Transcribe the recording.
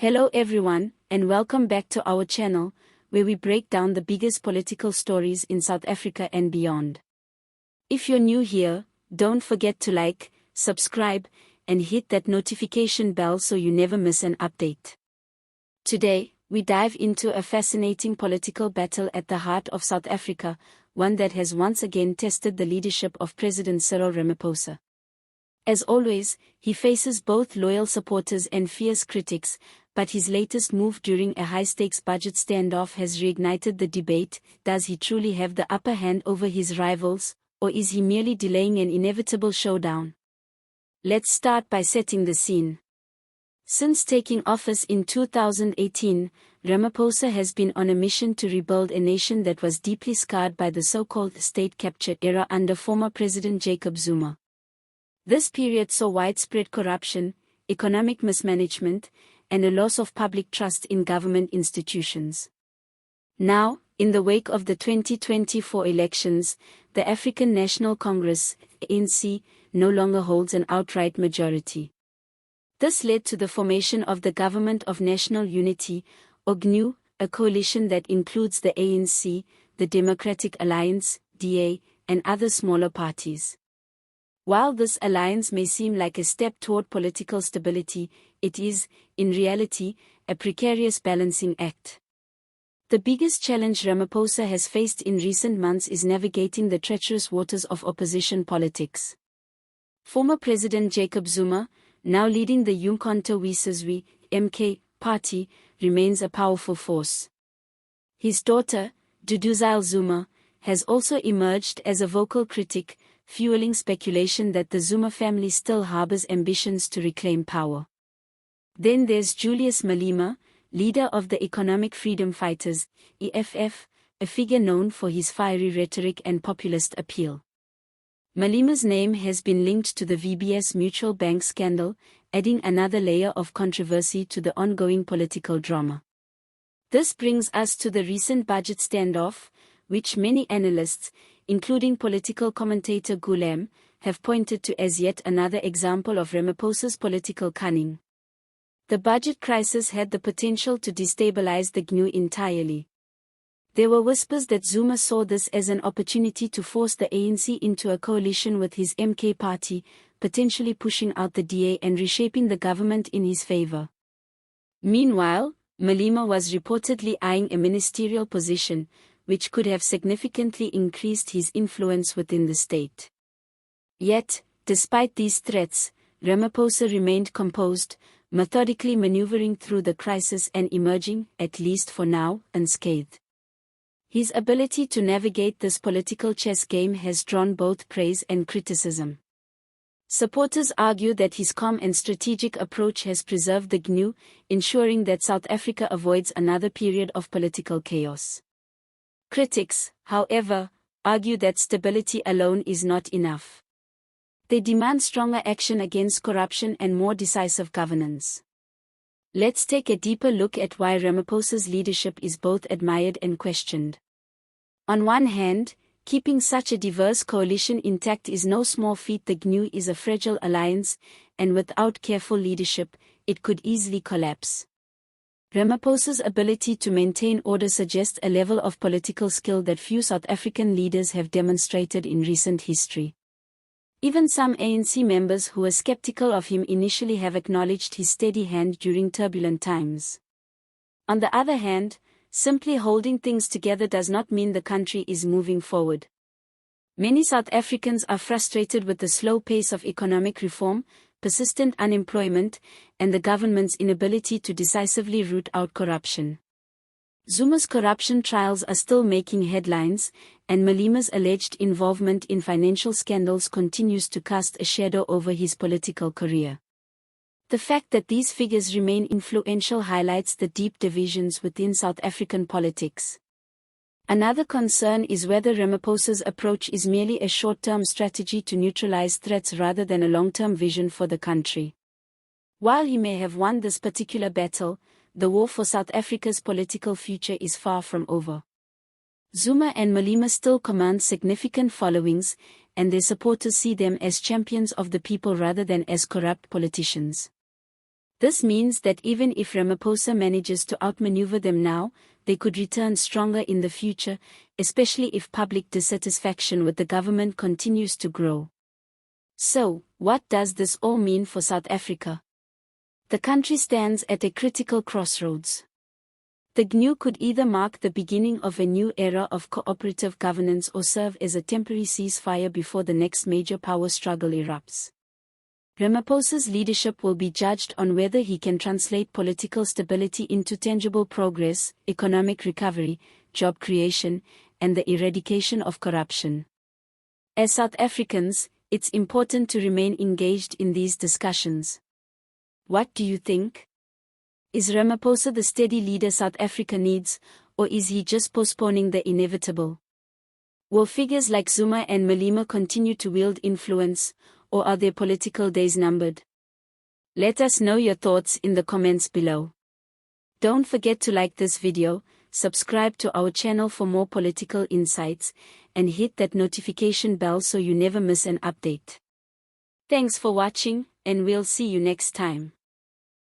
Hello everyone, and welcome back to our channel, where we break down the biggest political stories in South Africa and beyond. If you're new here, don't forget to like, subscribe, and hit that notification bell so you never miss an update. Today, we dive into a fascinating political battle at the heart of South Africa, one that has once again tested the leadership of President Cyril Ramaphosa. As always, he faces both loyal supporters and fierce critics, but his latest move during a high-stakes budget standoff has reignited the debate. Does he truly have the upper hand over his rivals, or is he merely delaying an inevitable showdown? Let's start by setting the scene. Since taking office in 2018, Ramaphosa has been on a mission to rebuild a nation that was deeply scarred by the so-called state capture era under former President Jacob Zuma. This period saw widespread corruption, economic mismanagement, and a loss of public trust in government institutions. Now, in the wake of the 2024 elections, the African National Congress, ANC, no longer holds an outright majority. This led to the formation of the Government of National Unity, or GNU, a coalition that includes the ANC, the Democratic Alliance, DA, and other smaller parties. While this alliance may seem like a step toward political stability, it is, in reality, a precarious balancing act. The biggest challenge Ramaphosa has faced in recent months is navigating the treacherous waters of opposition politics. Former President Jacob Zuma, now leading the Umkhonto we Sizwe (MK) party, remains a powerful force. His daughter, Duduzile Zuma, has also emerged as a vocal critic, fueling speculation that the Zuma family still harbors ambitions to reclaim power. Then there's Julius Malema, leader of the Economic Freedom Fighters, EFF, a figure known for his fiery rhetoric and populist appeal. Malema's name has been linked to the VBS Mutual Bank scandal, adding another layer of controversy to the ongoing political drama. This brings us to the recent budget standoff, which many analysts, including political commentator Julius, have pointed to as yet another example of Ramaphosa's political cunning. The budget crisis had the potential to destabilize the GNU entirely. There were whispers that Zuma saw this as an opportunity to force the ANC into a coalition with his MK party, potentially pushing out the DA and reshaping the government in his favor. Meanwhile, Malema was reportedly eyeing a ministerial position, which could have significantly increased his influence within the state. Yet, despite these threats, Ramaphosa remained composed, methodically maneuvering through the crisis and emerging, at least for now, unscathed. His ability to navigate this political chess game has drawn both praise and criticism. Supporters argue that his calm and strategic approach has preserved the GNU, ensuring that South Africa avoids another period of political chaos. Critics, however, argue that stability alone is not enough. They demand stronger action against corruption and more decisive governance. Let's take a deeper look at why Ramaphosa's leadership is both admired and questioned. On one hand, keeping such a diverse coalition intact is no small feat. The GNU is a fragile alliance, and without careful leadership, it could easily collapse. Ramaphosa's ability to maintain order suggests a level of political skill that few South African leaders have demonstrated in recent history. Even some ANC members who were skeptical of him initially have acknowledged his steady hand during turbulent times. On the other hand, simply holding things together does not mean the country is moving forward. Many South Africans are frustrated with the slow pace of economic reform, persistent unemployment, and the government's inability to decisively root out corruption. Zuma's corruption trials are still making headlines, and Malema's alleged involvement in financial scandals continues to cast a shadow over his political career. The fact that these figures remain influential highlights the deep divisions within South African politics. Another concern is whether Ramaphosa's approach is merely a short-term strategy to neutralize threats rather than a long-term vision for the country. While he may have won this particular battle, the war for South Africa's political future is far from over. Zuma and Malema still command significant followings, and their supporters see them as champions of the people rather than as corrupt politicians. This means that even if Ramaphosa manages to outmaneuver them now, they could return stronger in the future, especially if public dissatisfaction with the government continues to grow. So, what does this all mean for South Africa? The country stands at a critical crossroads. The GNU could either mark the beginning of a new era of cooperative governance or serve as a temporary ceasefire before the next major power struggle erupts. Ramaphosa's leadership will be judged on whether he can translate political stability into tangible progress, economic recovery, job creation, and the eradication of corruption. As South Africans, it's important to remain engaged in these discussions. What do you think? Is Ramaphosa the steady leader South Africa needs, or is he just postponing the inevitable? Will figures like Zuma and Malema continue to wield influence, or are their political days numbered? Let us know your thoughts in the comments below. Don't forget to like this video, subscribe to our channel for more political insights, and hit that notification bell so you never miss an update. Thanks for watching, and we'll see you next time.